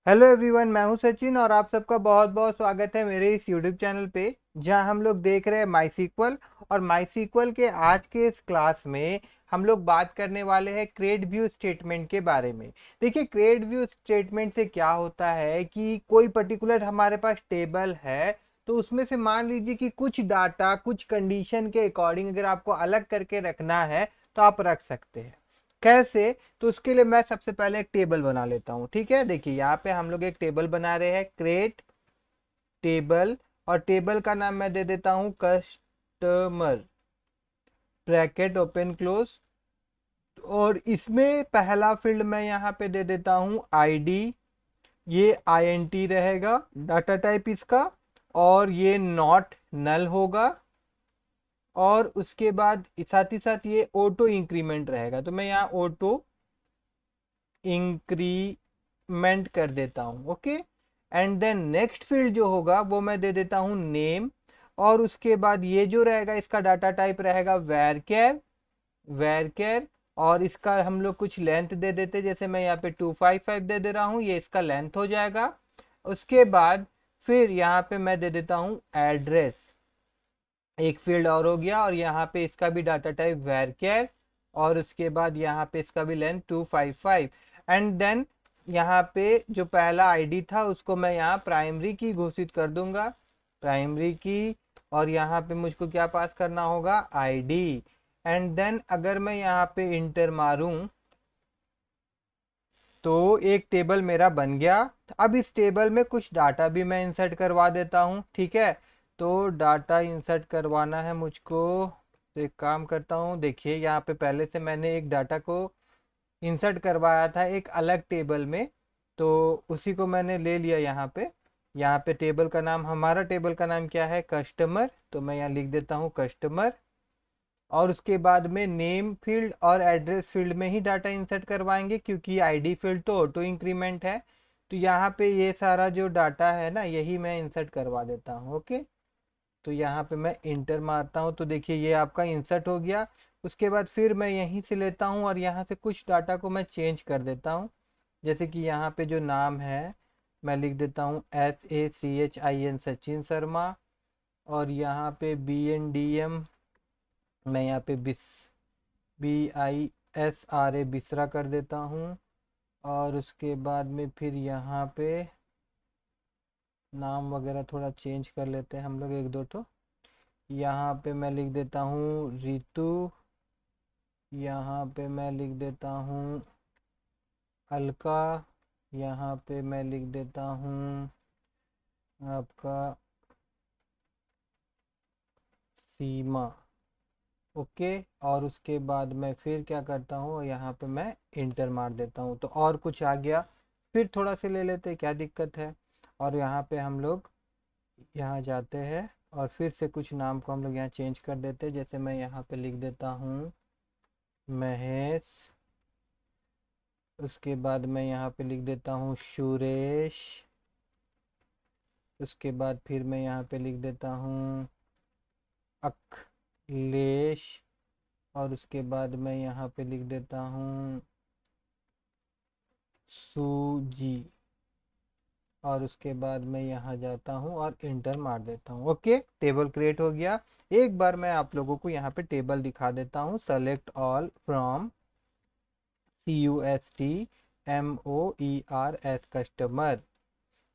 Hello everyone, मैं हूं सचिन और आप सबका बहुत बहुत स्वागत है मेरे इस यूट्यूब चैनल पे जहां हम लोग देख रहे हैं माई सीक्वल। और माई सीक्वल के आज के इस क्लास में हम लोग बात करने वाले हैं क्रिएट व्यू स्टेटमेंट के बारे में। देखिए, क्रिएट व्यू स्टेटमेंट से क्या होता है कि कोई पर्टिकुलर हमारे पास टेबल है, तो उसमें से मान लीजिए कि कुछ डाटा कुछ कंडीशन के अकॉर्डिंग अगर आपको अलग करके रखना है तो आप रख सकते हैं। कैसे? तो उसके लिए मैं सबसे पहले एक टेबल बना लेता हूँ। ठीक है, देखिए यहाँ पे हम लोग एक टेबल बना रहे हैं, क्रिएट टेबल। और टेबल का नाम मैं दे देता हूँ कस्टमर, ब्रैकेट ओपन क्लोज। और इसमें पहला फील्ड मैं यहाँ पे दे देता हूँ आईडी, ये आईएनटी रहेगा डाटा टाइप इसका। और ये नॉट नल होगा। और उसके बाद साथ ही साथ ये ऑटो इंक्रीमेंट रहेगा, तो मैं यहाँ ऑटो इंक्रीमेंट कर देता हूं। Okay, and then next field जो होगा वो मैं दे देता हूं नेम। और उसके बाद ये जो रहेगा इसका डाटा टाइप रहेगा वैरकेर, वैरकेर। और इसका हम लोग कुछ लेंथ दे देते, जैसे मैं यहाँ पे 255 दे दे रहा हूँ, ये इसका लेंथ हो जाएगा। उसके बाद फिर यहाँ पे मैं दे देता हूँ एड्रेस, एक फील्ड और हो गया। और यहाँ पे इसका भी डाटा टाइप वैरकेर। और उसके बाद यहाँ पे इसका भी लेंथ 255। एंड देन यहाँ पे जो पहला आईडी था उसको मैं यहाँ प्राइमरी की घोषित कर दूंगा, प्राइमरी की। और यहाँ पे मुझको क्या पास करना होगा, आईडी। एंड देन अगर मैं यहाँ पे इंटर मारूं तो एक टेबल मेरा बन गया। अब इस टेबल में कुछ डाटा भी मैं इंसर्ट करवा देता हूँ। ठीक है, तो डाटा इंसर्ट करवाना है मुझको, तो एक काम करता हूँ। देखिए यहाँ पे पहले से मैंने एक डाटा को इंसर्ट करवाया था एक अलग टेबल में, तो उसी को मैंने ले लिया यहाँ पे। यहाँ पे टेबल का नाम, हमारा टेबल का नाम क्या है, कस्टमर, तो मैं यहाँ लिख देता हूँ कस्टमर। और उसके बाद में नेम फील्ड और एड्रेस फील्ड में ही डाटा इंसर्ट करवाएंगे, क्योंकि आईडी फील्ड तो ऑटो इंक्रीमेंट है। तो यहाँ पे ये सारा जो डाटा है ना, यही मैं इंसर्ट करवा देता हूँ। ओके, तो यहाँ पे मैं इंटर मारता हूँ, तो देखिए ये आपका इंसर्ट हो गया। उसके बाद फिर मैं यहीं से लेता हूँ और यहाँ से कुछ डाटा को मैं चेंज कर देता हूँ। जैसे कि यहाँ पे जो नाम है मैं लिख देता हूँ SACHIN, सचिन शर्मा। और यहाँ पे BNDM मैं यहाँ पे BISRA बिसरा कर देता हूँ। और उसके बाद में फिर यहाँ पे नाम वगैरह थोड़ा चेंज कर लेते हैं हम लोग, एक दो तो। यहाँ पे मैं लिख देता हूँ रितु। यहाँ पे मैं लिख देता हूँ अलका। यहाँ पे मैं लिख देता हूँ आपका सीमा। ओके, और उसके बाद मैं फिर क्या करता हूँ, यहाँ पे मैं इंटर मार देता हूँ, तो और कुछ आ गया। फिर थोड़ा सा ले लेते, क्या दिक्कत है। और यहाँ पे हम लोग यहाँ जाते हैं और फिर से कुछ नाम को हम लोग यहाँ चेंज कर देते हैं। जैसे मैं यहाँ पे लिख देता हूँ महेश। उसके बाद मैं यहाँ पे लिख देता हूँ सुरेश। उसके बाद फिर मैं यहाँ पे लिख देता हूँ अखिलेश। और उसके बाद मैं यहाँ पे लिख देता हूँ सूजी। और उसके बाद मैं यहाँ जाता हूँ और इंटर मार देता हूँ। ओके, टेबल क्रिएट हो गया। एक बार मैं आप लोगों को यहाँ पे टेबल दिखा देता हूँ, select all from CUSTMOERS customer.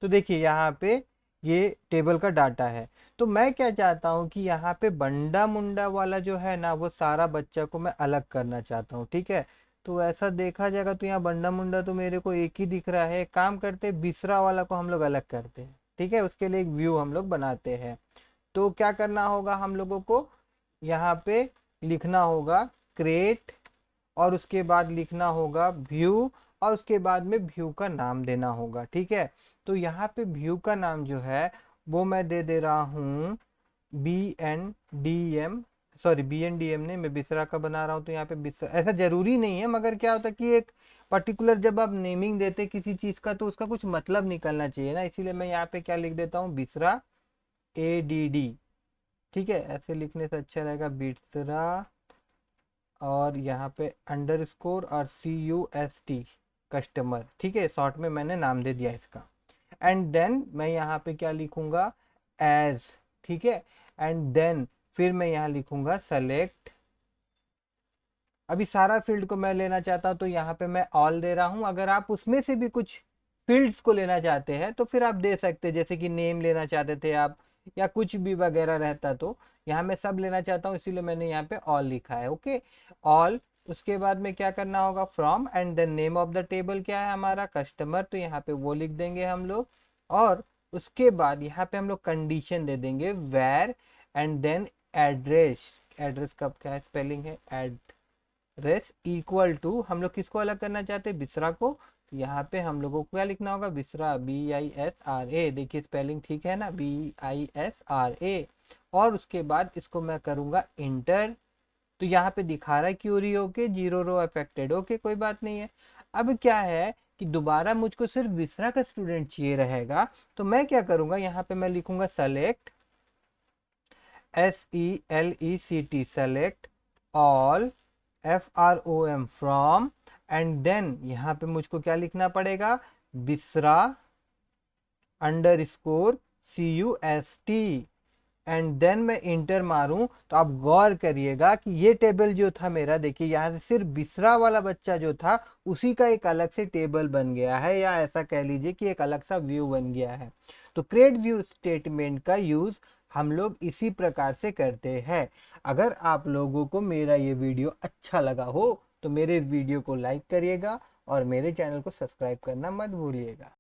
तो देखिए यहाँ पे ये टेबल का डाटा है। तो मैं क्या चाहता हूँ कि यहाँ पे बंडा मुंडा वाला जो है ना, वो सारा बच्चा को मैं अलग करना चाहता हूँ। ठीक है, तो ऐसा देखा जाएगा तो यहाँ बंडा मुंडा तो मेरे को एक ही दिख रहा है। काम करते बिसरा वाला को हम लोग अलग करते हैं। ठीक है, उसके लिए एक व्यू हम लोग बनाते हैं। तो क्या करना होगा हम लोगों को, यहाँ पे लिखना होगा क्रिएट। और उसके बाद लिखना होगा व्यू। और उसके बाद में व्यू का नाम देना होगा। ठीक है, तो यहाँ पे व्यू का नाम जो है वो मैं दे दे रहा हूँ BNDM। सॉरी, BNDM नहीं, मैं बिसरा का बना रहा हूँ, तो यहाँ पे बिसरा ऐसा जरूरी नहीं है, मगर क्या होता है कि एक पर्टिकुलर जब आप नेमिंग देते किसी चीज का तो उसका कुछ मतलब निकलना चाहिए ना, इसीलिए मैं यहाँ पे क्या लिख देता हूँ, बिसरा ADD। ठीक है, ऐसे लिखने से अच्छा रहेगा, बिसरा। और यहाँ पे अंडरस्कोर और CUST कस्टमर, ठीक है, शॉर्ट में मैंने नाम दे दिया इसका। एंड देन मैं यहाँ पे क्या लिखूंगा, एज, ठीक है। एंड देन फिर मैं यहाँ लिखूंगा सेलेक्ट। अभी सारा फील्ड को मैं लेना चाहता हूँ तो यहाँ पे मैं ऑल दे रहा हूँ। अगर आप उसमें से भी कुछ फील्ड्स को लेना चाहते हैं तो फिर आप दे सकते हैं, जैसे कि नेम लेना चाहते थे आप या कुछ भी वगैरह रहता, तो यहाँ मैं सब लेना चाहता हूँ, इसीलिए मैंने यहाँ पे ऑल लिखा है। Okay, all. उसके बाद में क्या करना होगा, from, and then name of the table क्या है हमारा, कस्टमर, तो यहाँ पे वो लिख देंगे हम लोग। और उसके बाद यहाँ पे हम लोग कंडीशन दे देंगे where, and then address. Address का क्या स्पेलिंग है, एड्रेस इक्वल टू, हम लोग किसको अलग करना चाहते हैं, बिसरा को। तो यहाँ पे हम लोगों को क्या लिखना होगा, बिसरा, BISRA, देखिए स्पेलिंग ठीक है ना, BISRA। और उसके बाद इसको मैं करूंगा इंटर। तो यहाँ पे दिखा रहा है query okay, 0 row affected, okay, कोई बात नहीं है। अब क्या है कि दोबारा मुझको सिर्फ बिसरा का स्टूडेंट चाहिए रहेगा, तो मैं क्या करूंगा, यहाँ पे मैं लिखूंगा select, SELECT, select all, FROM from, and then यहाँ पे मुझको क्या लिखना पड़ेगा, बिसरा अंडरस्कोर CUST। एंड देन मैं इंटर मारूं तो आप गौर करिएगा कि ये टेबल जो था मेरा, देखिए यहाँ से सिर्फ बिसरा वाला बच्चा जो था उसी का एक अलग से टेबल बन गया है, या ऐसा कह लीजिए कि एक अलग सा व्यू बन गया है। तो क्रिएट व्यू स्टेटमेंट का यूज हम लोग इसी प्रकार से करते हैं। अगर आप लोगों को मेरा ये वीडियो अच्छा लगा हो तो मेरे इस वीडियो को लाइक करिएगा और मेरे चैनल को सब्सक्राइब करना मत भूलिएगा।